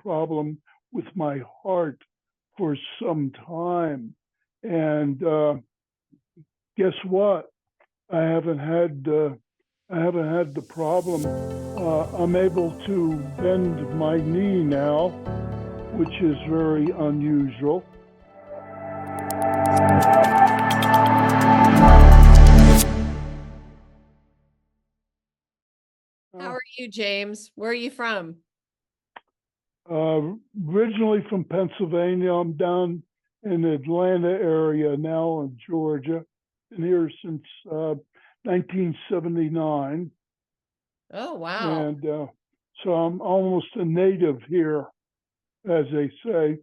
problem with my heart for some time. And guess what? I haven't had the problem. I'm able to bend my knee now, which is very unusual. How are you, James? Where are you from? Originally from Pennsylvania. I'm down in the Atlanta area now in Georgia. Been here since 1979. Oh, wow. And so I'm almost a native here, as they say.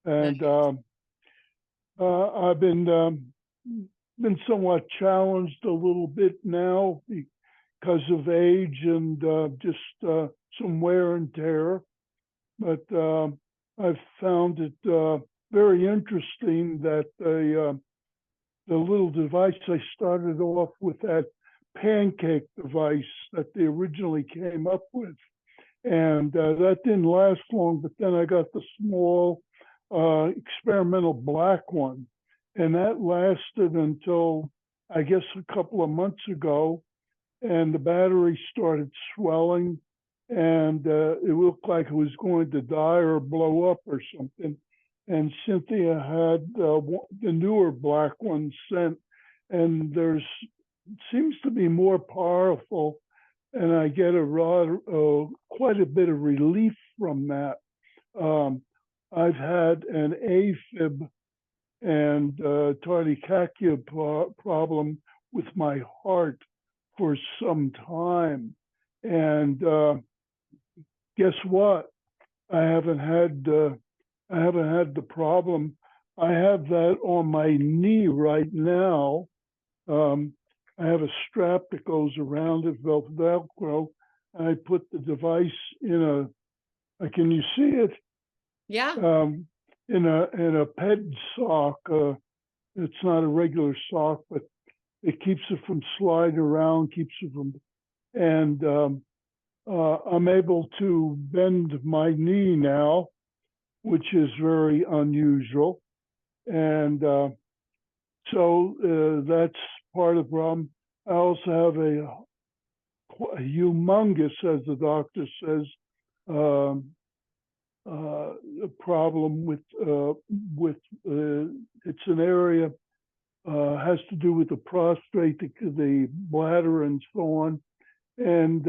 And I've been somewhat challenged a little bit now because of age and just some wear and tear. But I've found it very interesting that the little device I started off with, that pancake device that they originally came up with. And that didn't last long, but then I got the small experimental black one. And that lasted until, I guess, a couple of months ago. And the battery started swelling, and it looked like it was going to die or blow up or something. And Cynthia had the newer black one sent, and seems to be more powerful, and I get quite a bit of relief from that. I've had an AFIB and tachycardia problem with my heart for some time, and guess what? I haven't had the problem. I have that on my knee right now. I have a strap that goes around it, Velcro. I put the device in can you see it? Yeah. In a ped sock. It's not a regular sock, but it keeps it from sliding around, and I'm able to bend my knee now, which is very unusual. And so that's part of the problem. I also have a humongous, as the doctor says, a problem with it's an area has to do with the prostate, the bladder, and so on, and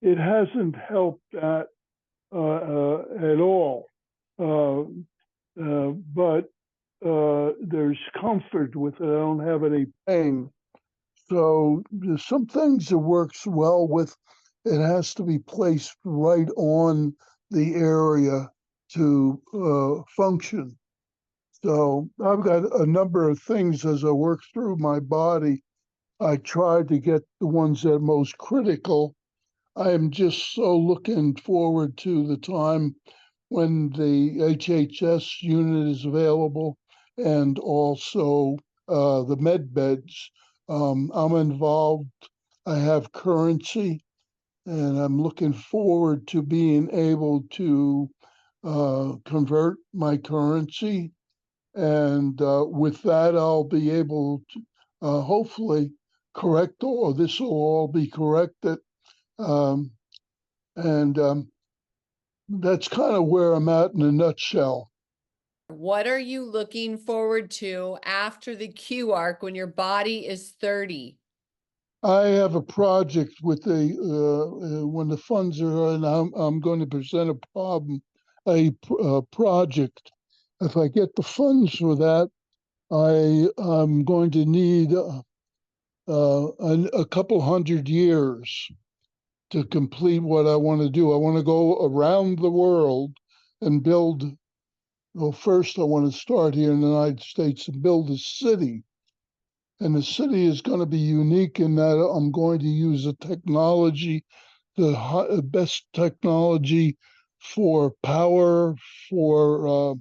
it hasn't helped that at all. But there's comfort with it. I don't have any pain. So there's some things it works well with. It has to be placed right on the area to function. So I've got a number of things as I work through my body. I try to get the ones that are most critical. I am just so looking forward to the time when the HHS unit is available, and also the med beds. I'm involved. I have currency, and I'm looking forward to being able to convert my currency. And with that, I'll be able to hopefully correct, or this will all be corrected. That's kind of where I'm at in a nutshell. What are you looking forward to after the Q arc when your body is 30? I have a project with when the funds are, and I'm going to present a project. If I get the funds for that, I'm going to need a couple hundred years to complete what I want to do. I want to go around the world and build. Well, first I want to start here in the United States and build a city. And the city is going to be unique in that I'm going to use a technology, the best technology for power, for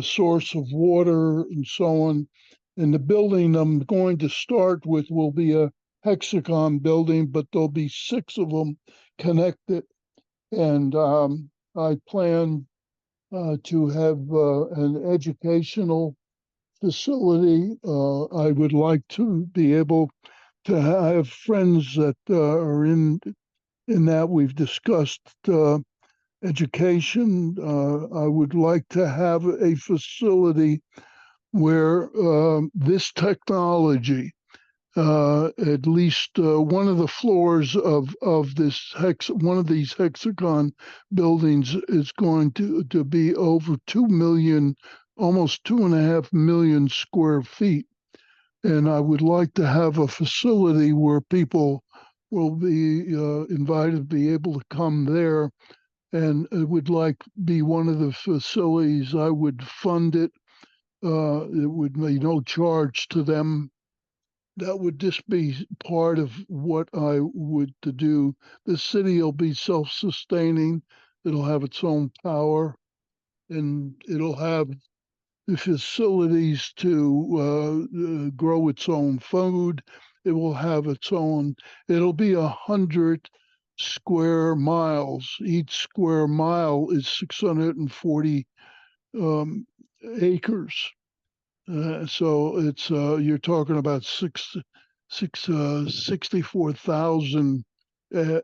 source of water, and so on. And the building I'm going to start with will be a hexagon building, but there'll be 6 of them connected. And I plan to have an educational facility. I would like to be able to have friends that are in that. We've discussed education. I would like to have a facility where this technology, at least one of the floors of this one of these hexagon buildings is going to be over 2 million, almost 2.5 million square feet. And I would like to have a facility where people will be invited to be able to come there. And it would like be one of the facilities. I would fund it. It would be no charge to them. That would just be part of what I would to do. The city will be self-sustaining. It'll have its own power, and it'll have the facilities to grow its own food. It will have its own. It'll be 100 square miles. Each square mile is 640 um, acres. So it's you're talking about 64,000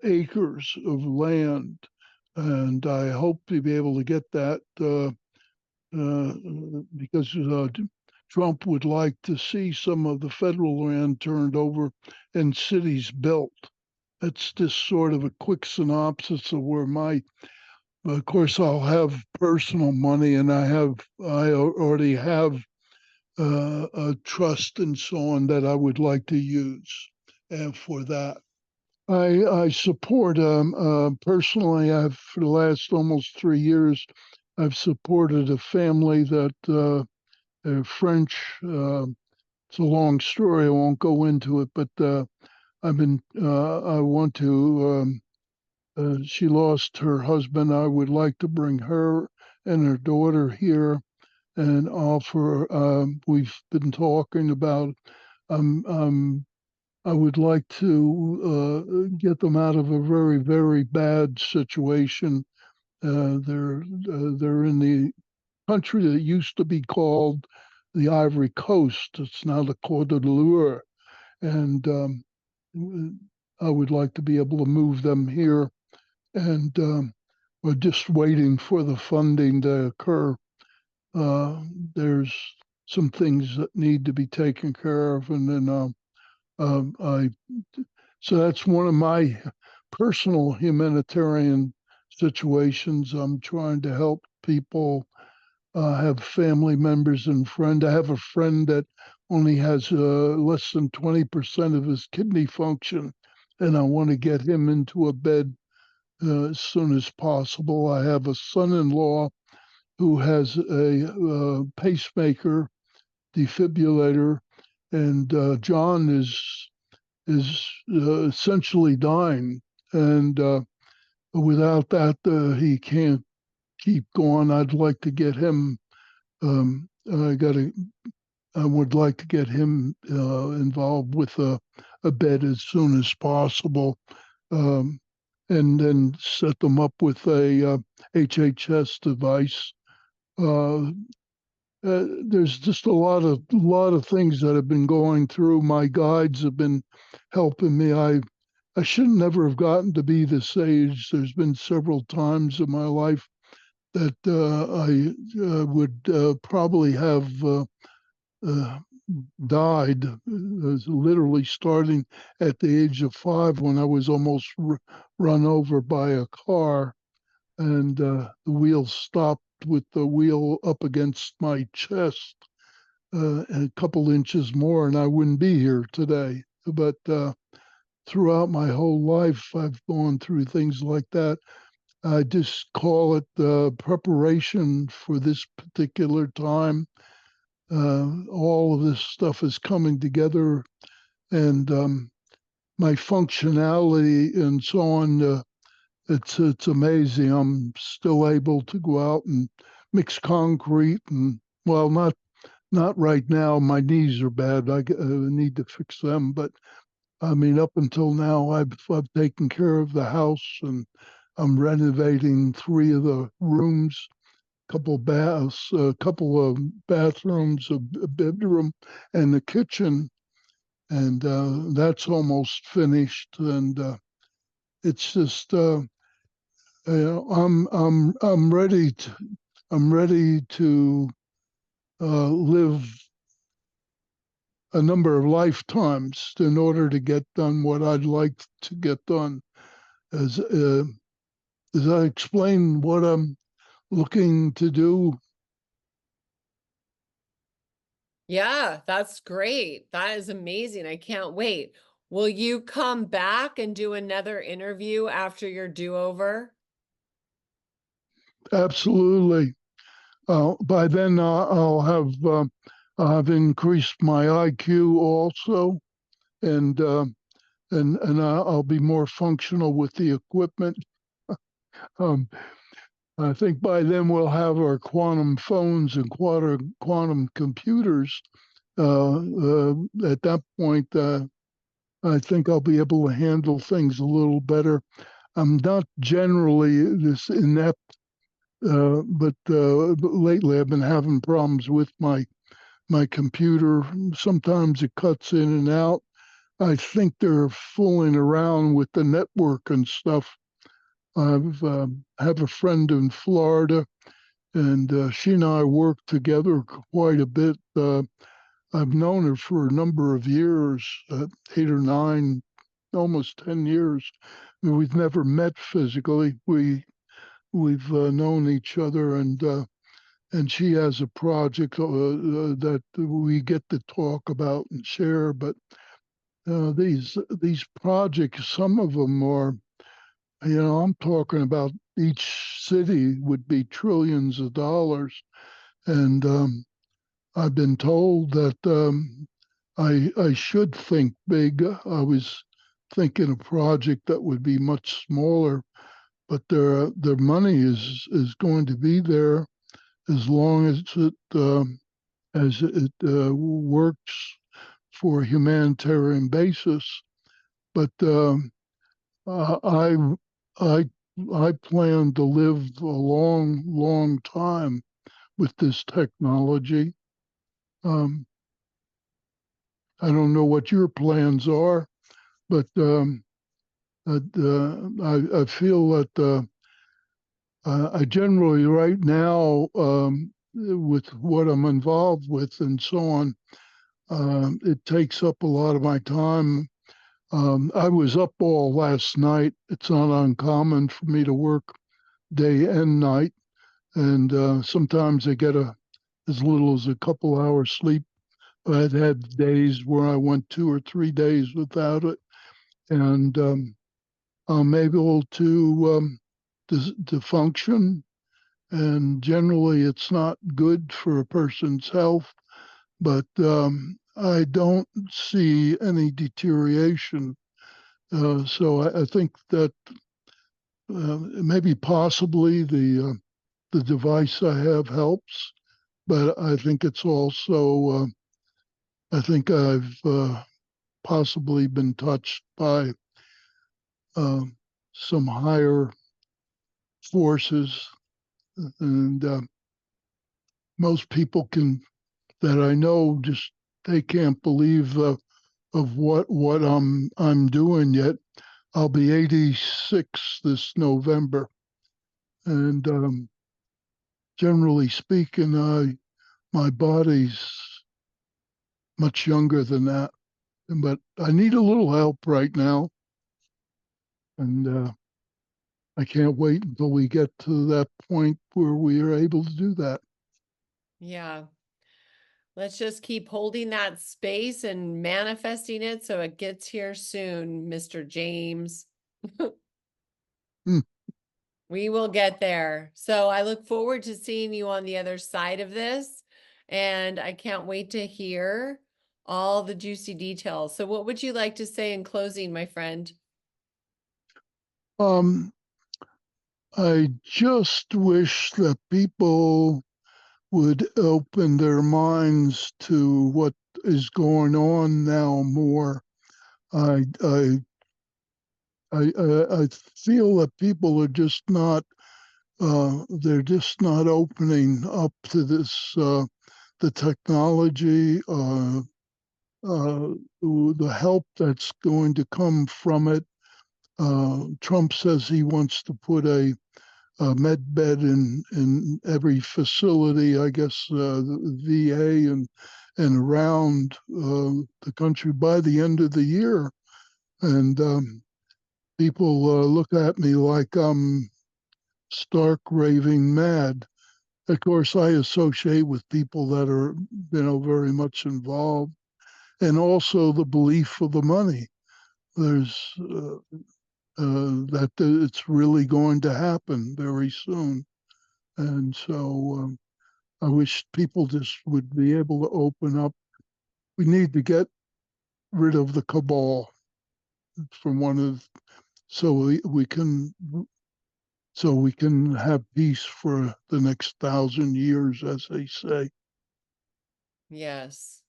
acres of land, and I hope to be able to get that because Trump would like to see some of the federal land turned over and cities built. That's just sort of a quick synopsis of where my. Of course, I'll have personal money, and I already have a trust and so on that I would like to use for that. I support personally. I've for the last almost 3 years, I've supported a family that they're French. It's a long story. I won't go into it, but I've been. I want to. She lost her husband. I would like to bring her and her daughter here and offer. We've been talking about. I would like to get them out of a very, very bad situation. They're in the country that used to be called the Ivory Coast. It's now the Côte d'Ivoire, and I would like to be able to move them here. And we're just waiting for the funding to occur. There's some things that need to be taken care of, and then so that's one of my personal humanitarian situations. I'm trying to help people have family members and friends. I have a friend that only has less than 20% of his kidney function, and I want to get him into a bed as soon as possible. I have a son-in-law who has a pacemaker defibrillator, and John is essentially dying, and without that, he can't keep going. I'd like to get him. I would like to get him involved with a bed as soon as possible, and then set them up with a HHS device. There's just a lot of things that have been going through. My guides have been helping me. I should never have gotten to be this age. There's been several times in my life that I would probably have died. It was literally starting at the age of 5 when I was almost run over by a car, and the wheel stopped with the wheel up against my chest and a couple inches more, and I wouldn't be here today. But throughout my whole life, I've gone through things like that. I just call it preparation for this particular time. All of this stuff is coming together, and my functionality and so on. It's amazing. I'm still able to go out and mix concrete, and well, not right now. My knees are bad. I need to fix them. But I mean, up until now, I've taken care of the house, and I'm renovating 3 of the rooms, couple baths, a couple of bathrooms, a bedroom, and the kitchen, and that's almost finished. And it's just, I'm ready to live a number of lifetimes in order to get done what I'd like to get done. As I explain what I'm looking to do. Yeah, that's great. That is amazing. I can't wait. Will you come back and do another interview after your do-over? Absolutely. By then, I'll have increased my IQ also, and I'll be more functional with the equipment. Um, I think by then we'll have our quantum phones and quantum computers. At that point, I think I'll be able to handle things a little better. I'm not generally this inept, but lately I've been having problems with my computer. Sometimes it cuts in and out. I think they're fooling around with the network and stuff. I've have a friend in Florida, and she and I work together quite a bit. I've known her for a number of years, 8 or 9, almost 10 years. We've never met physically. We've known each other, and she has a project that we get to talk about and share. But these projects, some of them are, I'm talking about each city would be trillions of dollars, and I've been told that I should think big. I was thinking a project that would be much smaller, but their money is going to be there as long as it works for a humanitarian basis. But I I I plan to live a long time with this technology. Um, I don't know what your plans are, but I feel that I generally right now, with what I'm involved with and so on, it takes up a lot of my time. I was up all last night. It's not uncommon for me to work day and night, and sometimes I get as little as a couple hours sleep. I've had days where I went 2 or 3 days without it, and I'm able to function. And generally, it's not good for a person's health, but I don't see any deterioration. So I think that maybe possibly the device I have helps, but I think it's also I think I've possibly been touched by uh, some higher forces, and most people can that I know just they can't believe of what I'm doing yet. I'll be 86 this November, and generally speaking, my body's much younger than that, but I need a little help right now, and I can't wait until we get to that point where we are able to do that. Yeah. Let's just keep holding that space and manifesting it so it gets here soon, Mr. James. Hmm. We will get there. So I look forward to seeing you on the other side of this. And I can't wait to hear all the juicy details. So what would you like to say in closing, my friend? Um, I just wish that people would open their minds to what is going on now more. I I feel that people are just not they're just not opening up to this the technology, the help that's going to come from it. Trump says he wants to put a med bed in every facility, I guess, the VA and around the country by the end of the year. And people look at me like I'm stark raving mad. Of course, I associate with people that are, very much involved, and also the belief of the money. There's that it's really going to happen very soon, and so I wish people just would be able to open up. We need to get rid of the cabal from one of so we can have peace for the next 1,000 years, as they say. Yes.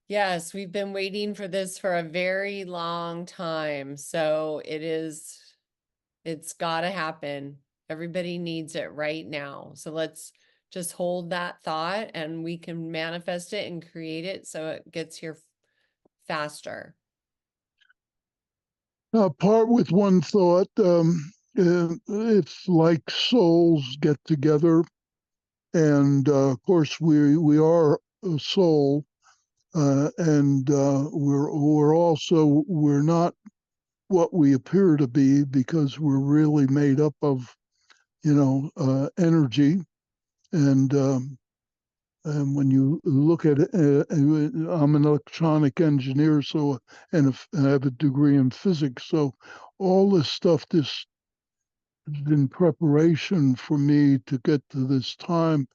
Yes, we've been waiting for this for a very long time. So it's got to happen. Everybody needs it right now. So let's just hold that thought and we can manifest it and create it so it gets here faster. Part with one thought. If like souls get together, and of course we are a soul, and we're not what we appear to be, because we're really made up of energy, and when you look at it, I'm an electronic engineer, so and I have a degree in physics, so all this stuff just in preparation for me to get to this time.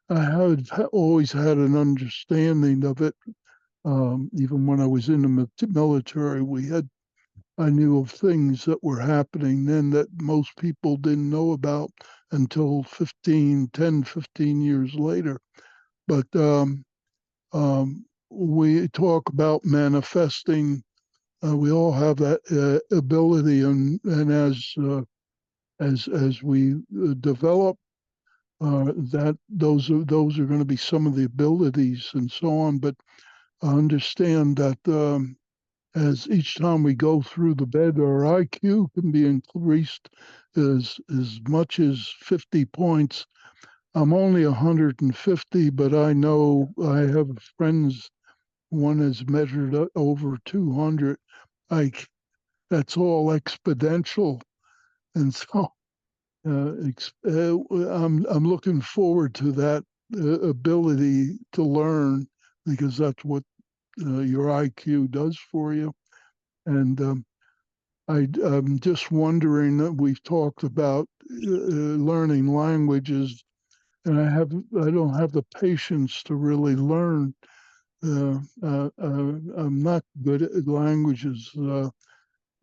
I had always had an understanding of it. Even when I was in the military, I knew of things that were happening then that most people didn't know about until 15 years later. But we talk about manifesting. We all have that ability, and as we develop, that those are going to be some of the abilities and so on. But I understand that as each time we go through the bed, our IQ can be increased as much as 50 points. I'm only 150, but I know I have friends. One has measured over 200. Like, that's all exponential, and so I'm looking forward to that ability to learn, because that's what your IQ does for you. And I'm just wondering that we've talked about learning languages, and I don't have the patience to really learn. I'm not good at languages.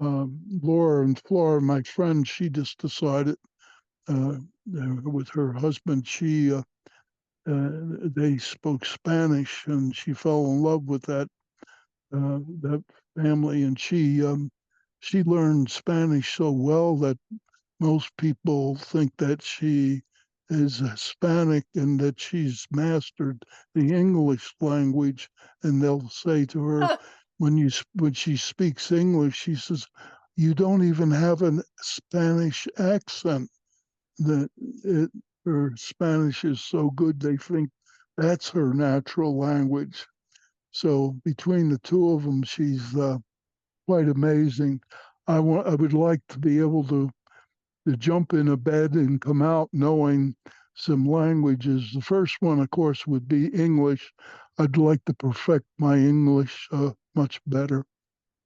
Laura and Flora, my friend, she just decided with her husband, they spoke Spanish, and she fell in love with that family, and she learned Spanish so well that most people think that she is Hispanic and that she's mastered the English language, and they'll say to her when she speaks English, she says, "You don't even have a Spanish accent." That her Spanish is so good, they think that's her natural language. So between the two of them, she's quite amazing. I would like to be able to jump in a bed and come out knowing some languages. The first one, of course, would be English. I'd like to perfect my English much better.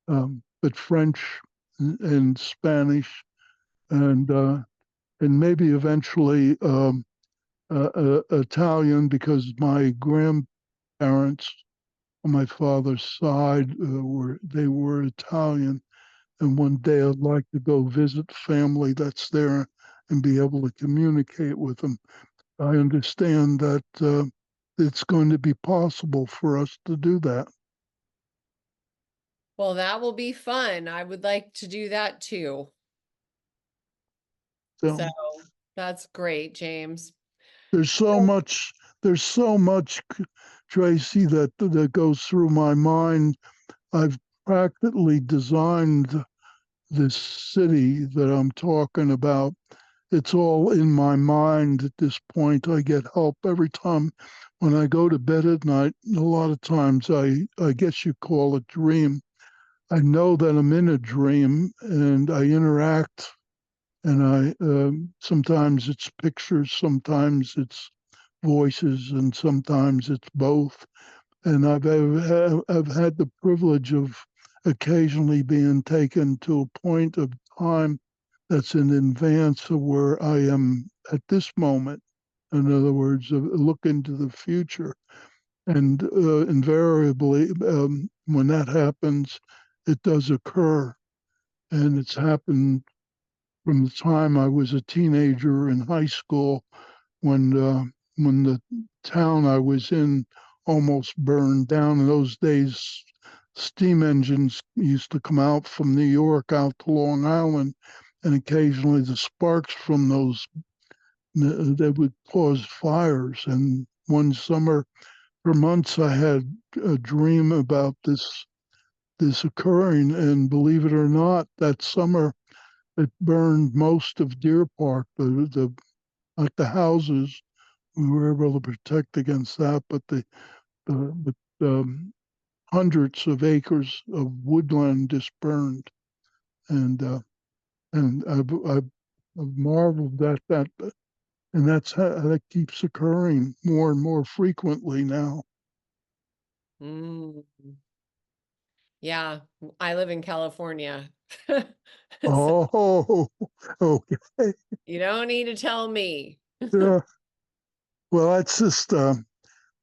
But French and Spanish, and maybe eventually Italian, because my grandparents on my father's side were Italian, and one day I'd like to go visit family that's there and be able to communicate with them. I understand that it's going to be possible for us to do that. Well, that will be fun. I would like to do that too. So So that's great, James. there's so much, there's so much, Tracy, that goes through my mind. I've practically designed this city that I'm talking about. It's all in my mind at this point. I get help every time when I go to bed at night. A lot of times I guess you call it dream. I know that I'm in a dream and I interact, and sometimes it's pictures, sometimes it's voices, and sometimes it's both. And I've had the privilege of occasionally being taken to a point of time that's in advance of where I am at this moment. In other words, look into the future. And invariably, when that happens, it does occur. And it's happened from the time I was a teenager in high school when the town I was in almost burned down. In those days, steam engines used to come out from New York out to Long Island, and occasionally the sparks from those they would cause fires. And one summer, for months, I had a dream about this occurring, and believe it or not, that summer it burned most of Deer Park, like the houses. We were able to protect against that, but the hundreds of acres of woodland just burned, and I've marveled at that, and that's how that keeps occurring more and more frequently now. Mm, yeah, I live in California. So Oh, okay, you don't need to tell me. yeah. Well, that's just the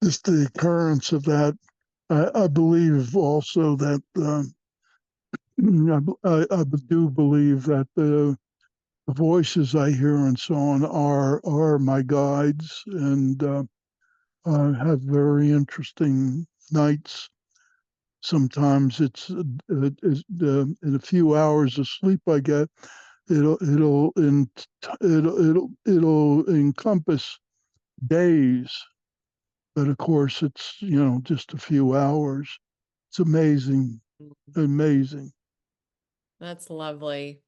occurrence of that. I believe also that I do believe that the voices I hear and so on are my guides, and I have very interesting nights. Sometimes in a few hours of sleep I get, it'll encompass days, but of course it's just a few hours. It's amazing, amazing. That's lovely.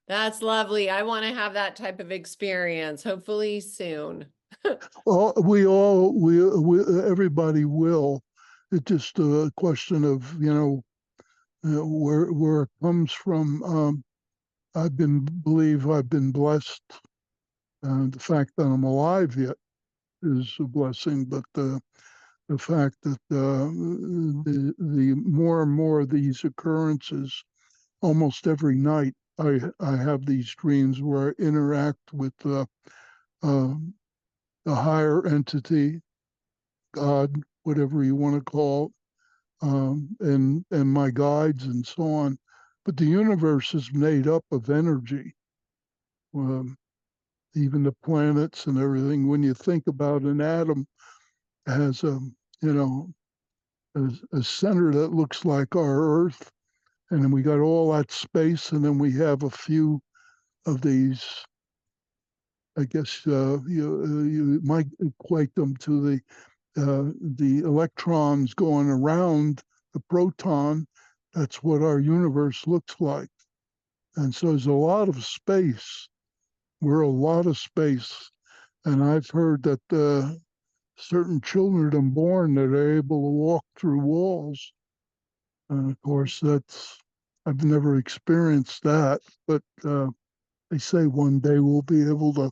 That's lovely. I want to have that type of experience, hopefully soon. We everybody will. It's just a question of where it comes from. Believe I've been blessed. The fact that I'm alive yet is a blessing, but the fact that the more and more of these occurrences, almost every night, I have these dreams where I interact with uh, a higher entity, God, whatever you want to call it, and my guides and so on. But the universe is made up of energy, um, even the planets and everything. When you think about an atom, it has you know a center that looks like our Earth, and then we got all that space, and then we have a few of these. I guess you might equate them to the electrons going around the proton. That's what our universe looks like. And so there's a lot of space. We're a lot of space. And I've heard that certain children are born that are able to walk through walls. And of course, I've never experienced that, but they say one day we'll be able to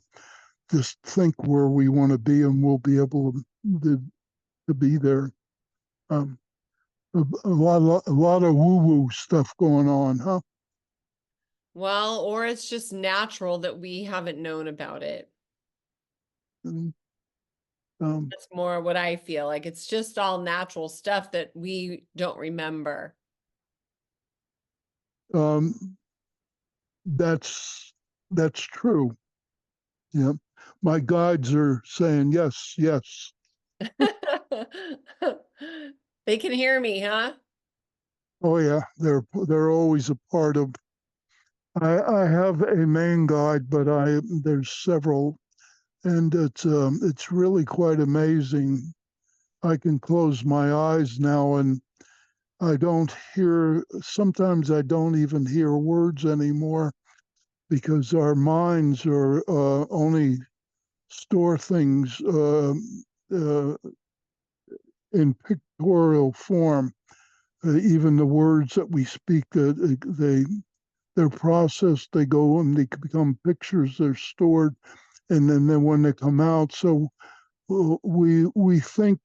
just think where we want to be, and we'll be able to be there. Um, a lot of woo woo stuff going on, huh? Well, or it's just natural that we haven't known about it. And, um, That's more what I feel like. It's just all natural stuff that we don't remember. um, that's true. Yeah, my guides are saying yes, yes. They can hear me, huh? Oh yeah, they're always a part of. I have a main guide, but there's several, and it's really quite amazing. I can close my eyes now, and I don't hear. Sometimes I don't even hear words anymore because our minds are only store things uh, in pictorial form. Even the words that we speak, they're processed. They go and they become pictures. They're stored, and then when they come out, so we think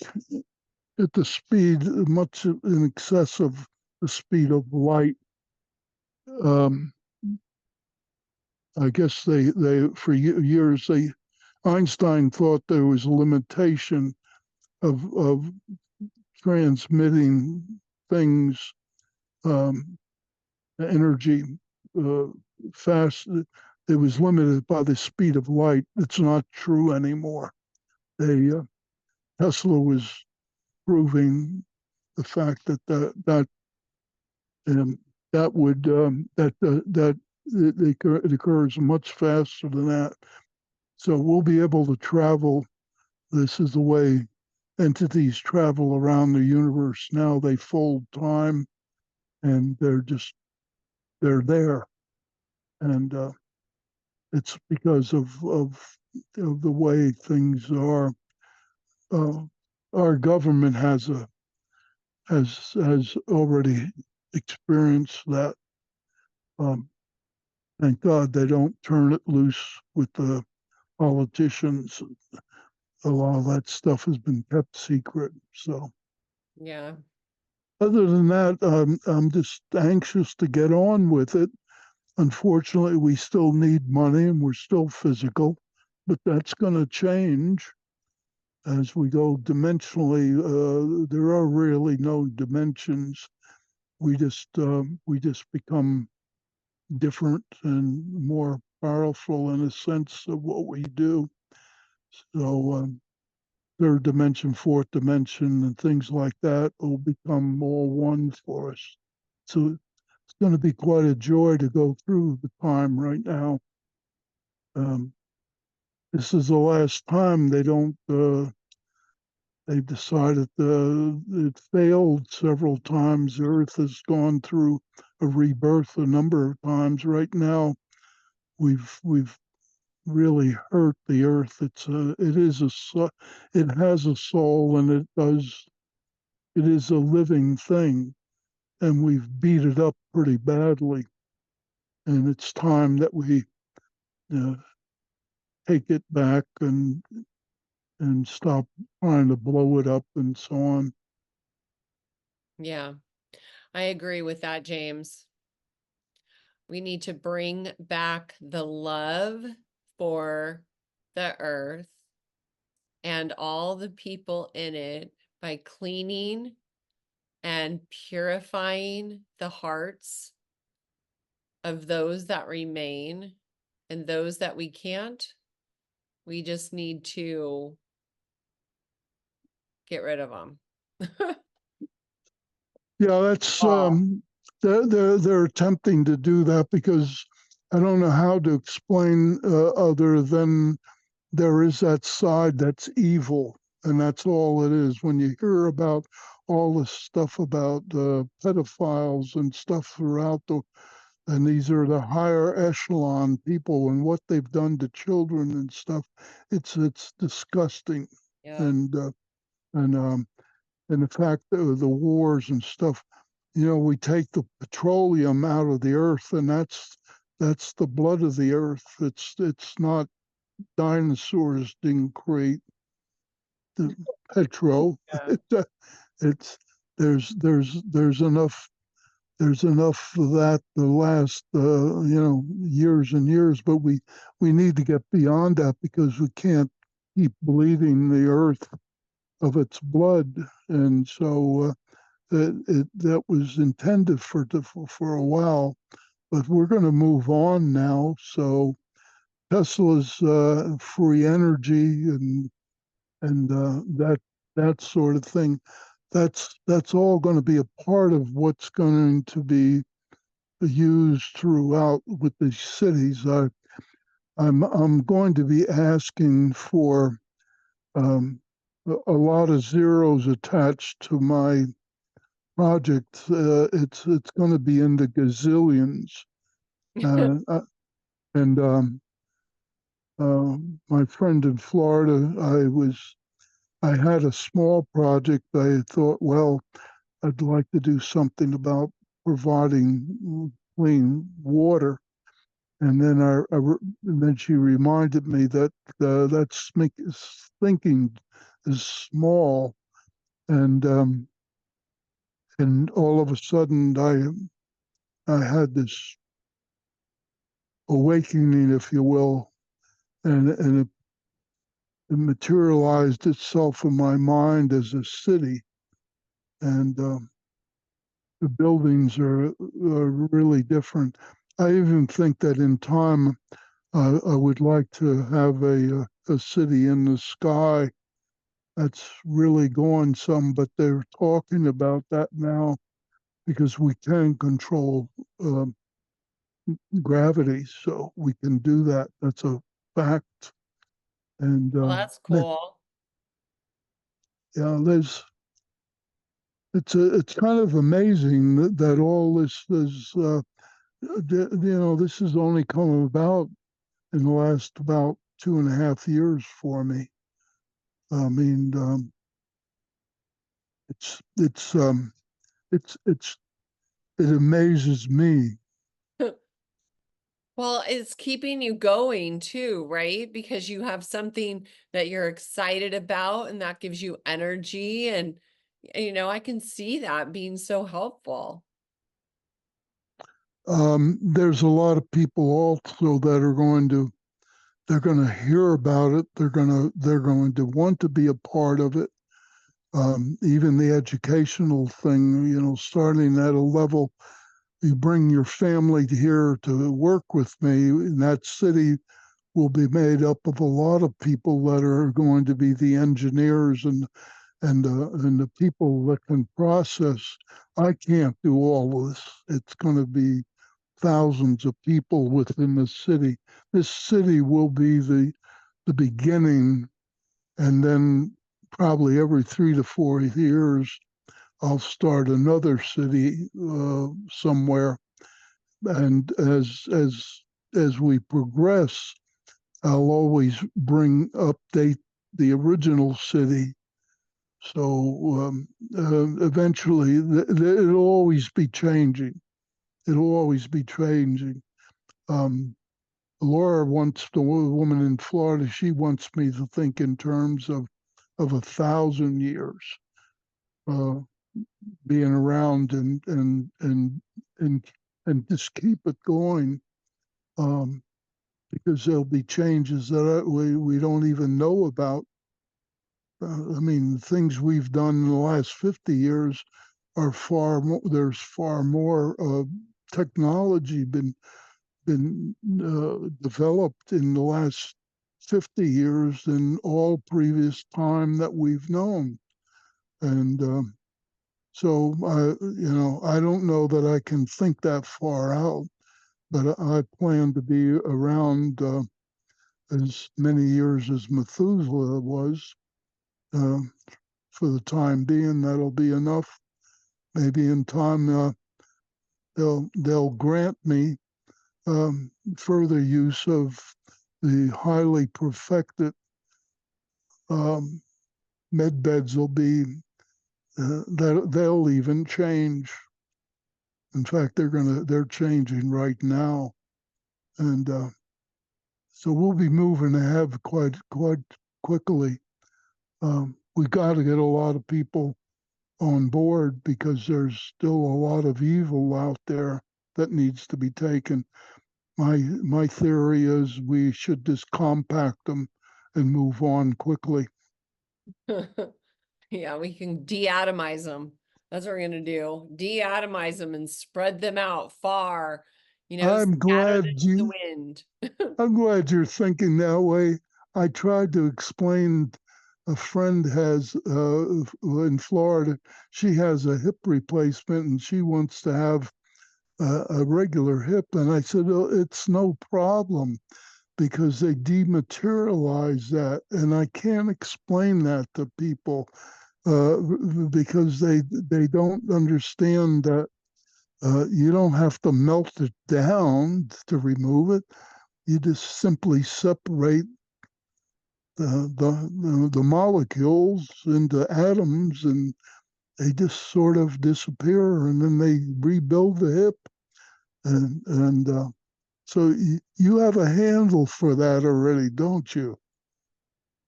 at the speed much in excess of the speed of light. Um, I guess they for years Einstein thought there was a limitation of transmitting things, energy uh, fast. It was limited by the speed of light. It's not true anymore. They Tesla was proving the fact that um, that would that it occurs much faster than that. So we'll be able to travel. This is the way entities travel around the universe now. They fold time, and they're there, and it's because of the way things are. Uh, our government has already experienced that. Um, thank God they don't turn it loose with the politicians. A lot of that stuff has been kept secret. So, Yeah. other than that, I'm just anxious to get on with it. Unfortunately, we still need money and we're still physical, but that's going to change as we go dimensionally. There are really no dimensions. We just become different and more powerful in a sense of what we do. So third dimension, fourth dimension, and things like that will become all one for us. So it's going to be quite a joy to go through the time right now. Um, this is the last time they don't. They've decided it failed several times. The Earth has gone through a rebirth a number of times. Right now, we've really hurt the Earth. It has a soul, and it is a living thing, and we've beat it up pretty badly. And it's time that we uh, take it back and stop trying to blow it up and so on. Yeah. I agree with that, James. We need to bring back the love for the earth and all the people in it by cleaning and purifying the hearts of those that remain and those that we can't. We just need to get rid of them. Yeah, that's Oh. they're attempting to do that because I don't know how to explain other than there is that side that's evil, and that's all it is. When you hear about all this stuff about pedophiles and stuff throughout and these are the higher echelon people and what they've done to children and stuff, it's disgusting, Yeah. and uh, and um, and the fact that the wars and stuff, we take the petroleum out of the earth, and that's the blood of the earth. It's not dinosaurs didn't create the petro. Yeah. It's there's enough of that to last years and years, but we need to get beyond that because we can't keep bleeding the earth of its blood, and so that was intended for a while, but we're going to move on now. So Tesla's free energy and that sort of thing. that's all going to be a part of what's going to be used throughout with the cities. I'm going to be asking for a lot of zeros attached to my project. It's going to be in the gazillions, and my friend in Florida, I had a small project. I thought, well, I'd like to do something about providing clean water. And then and then she reminded me that thinking is small, and all of a sudden I had this awakening, if you will, and it materialized itself in my mind as a city, and the buildings are really different. I even think that in time I would like to have a city in the sky. That's really going some, but they're talking about that now because we can control gravity, so we can do that. That's a fact. And Well, that's cool. yeah, it's kind of amazing that all this is this has only come about in the last about 2.5 years for me. I mean, it's it's um, it's it amazes me. Well, it's keeping you going too, right? Because you have something that you're excited about and that gives you energy. And, I can see that being so helpful. There's a lot of people also that are they're going to hear about it. They're going to want to be a part of it. Even the educational thing, starting at a level, you bring your family here to work with me, and that city will be made up of a lot of people that are going to be the engineers and the people that can process. I can't do all of this. It's going to be thousands of people within the city. This city will be the beginning, and then probably every 3 to 4 years, I'll start another city somewhere. And as we progress, I'll always update the original city. So eventually, it'll always be changing. It'll always be changing. Um, Laura wants the woman in Florida. She wants me to think in terms of 1,000 years, uh, being around and and just keep it going, um, because there'll be changes that we don't even know about. I mean, things we've done in the last 50 years are far more. There's far more technology been developed in the last 50 years than all previous time that we've known. And so I don't know that I can think that far out, but I plan to be around as many years as Methuselah was. Uh, for the time being, that'll be enough. Maybe in time they'll grant me further use of the highly perfected med beds. Will be that they'll even change. In fact, they're changing right now, and so we'll be moving ahead quite quickly. We got to get a lot of people on board because there's still a lot of evil out there that needs to be taken. My theory is we should just compact them and move on quickly. Yeah, we can deatomize them. That's what we're going to do. Deatomize them and spread them out far, I'm scatter them glad to the you wind. I'm glad you're thinking that way. I tried to explain a friend has in Florida. She has a hip replacement, and she wants to have a regular hip. And I said, oh, it's no problem because they dematerialize that, and I can't explain that to people because they don't understand that you don't have to melt it down to remove it. You just simply separate the molecules into atoms, and they just sort of disappear, and then they rebuild the hip, and so you have a handle for that already, don't you?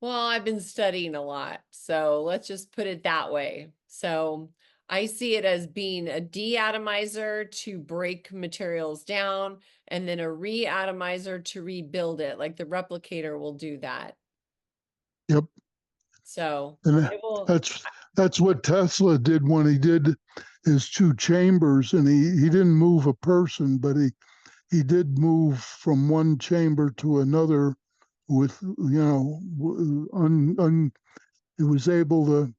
Well, I've been studying a lot, so let's just put it that way. So I see it as being a deatomizer to break materials down, and then a reatomizer to rebuild it, like the replicator will do that. Yep. So And it will. that's what Tesla did when he did his two chambers, and he didn't move a person, but he did move from one chamber to another with, he was able to,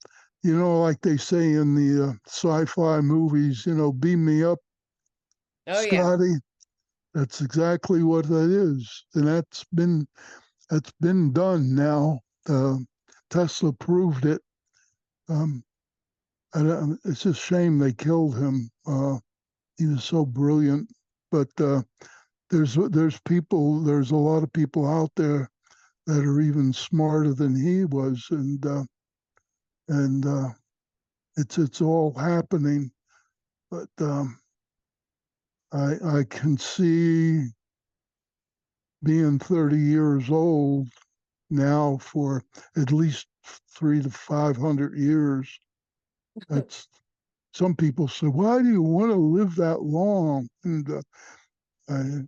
like they say in the sci-fi movies, beam me up, Oh yeah. Scotty. That's exactly what that is, and that's been done now. Tesla proved it. Um, it's just a shame they killed him. He was so brilliant, but there's a lot of people out there that are even smarter than he was, and it's all happening. But I can see being 30 years old now for at least 300 to 500 years. That's some people say, why do you want to live that long? And I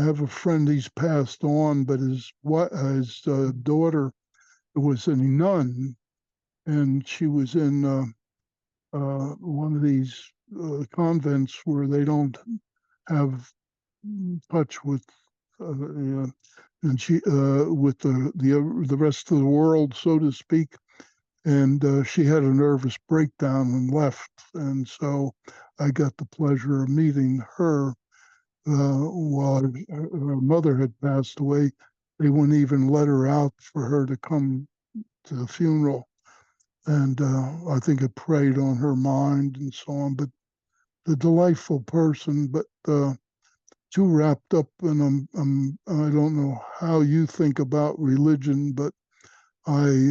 have a friend, he's passed on, but his daughter was a nun, and she was in one of these convents where they don't have touch with and she with the rest of the world, so to speak. And she had a nervous breakdown and left. And so I got the pleasure of meeting her while her mother had passed away. They wouldn't even let her out for her to come to the funeral. And I think it preyed on her mind and so on. But the delightful person, but too wrapped up in I don't know how you think about religion, but I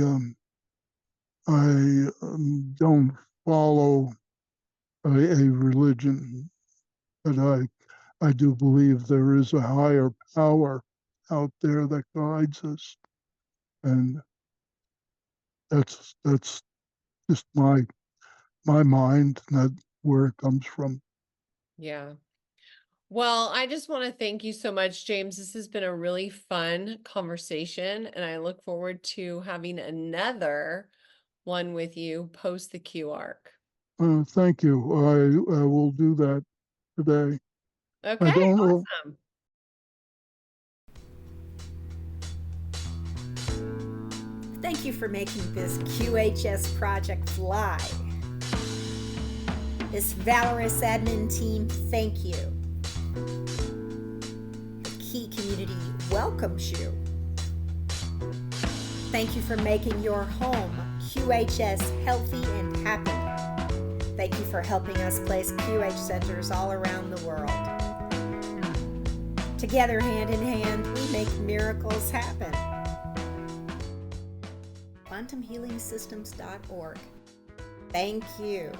don't follow a religion, but I do believe there is a higher power out there that guides us, and that's just my mind, and that where it comes from. Yeah. Well, I just want to thank you so much, James. This has been a really fun conversation, and I look forward to having another one with you post the Q arc. Thank you. I will do that today. I Okay, don't know. awesome. Thank you for making this QHS project fly. This valorous admin team, thank you. The Key community welcomes you. Thank you for making your home QHS healthy and happy. Thank you for helping us place QH centers all around the world. Together, hand in hand, we make miracles happen. QuantumHealingSystems.org. Thank you.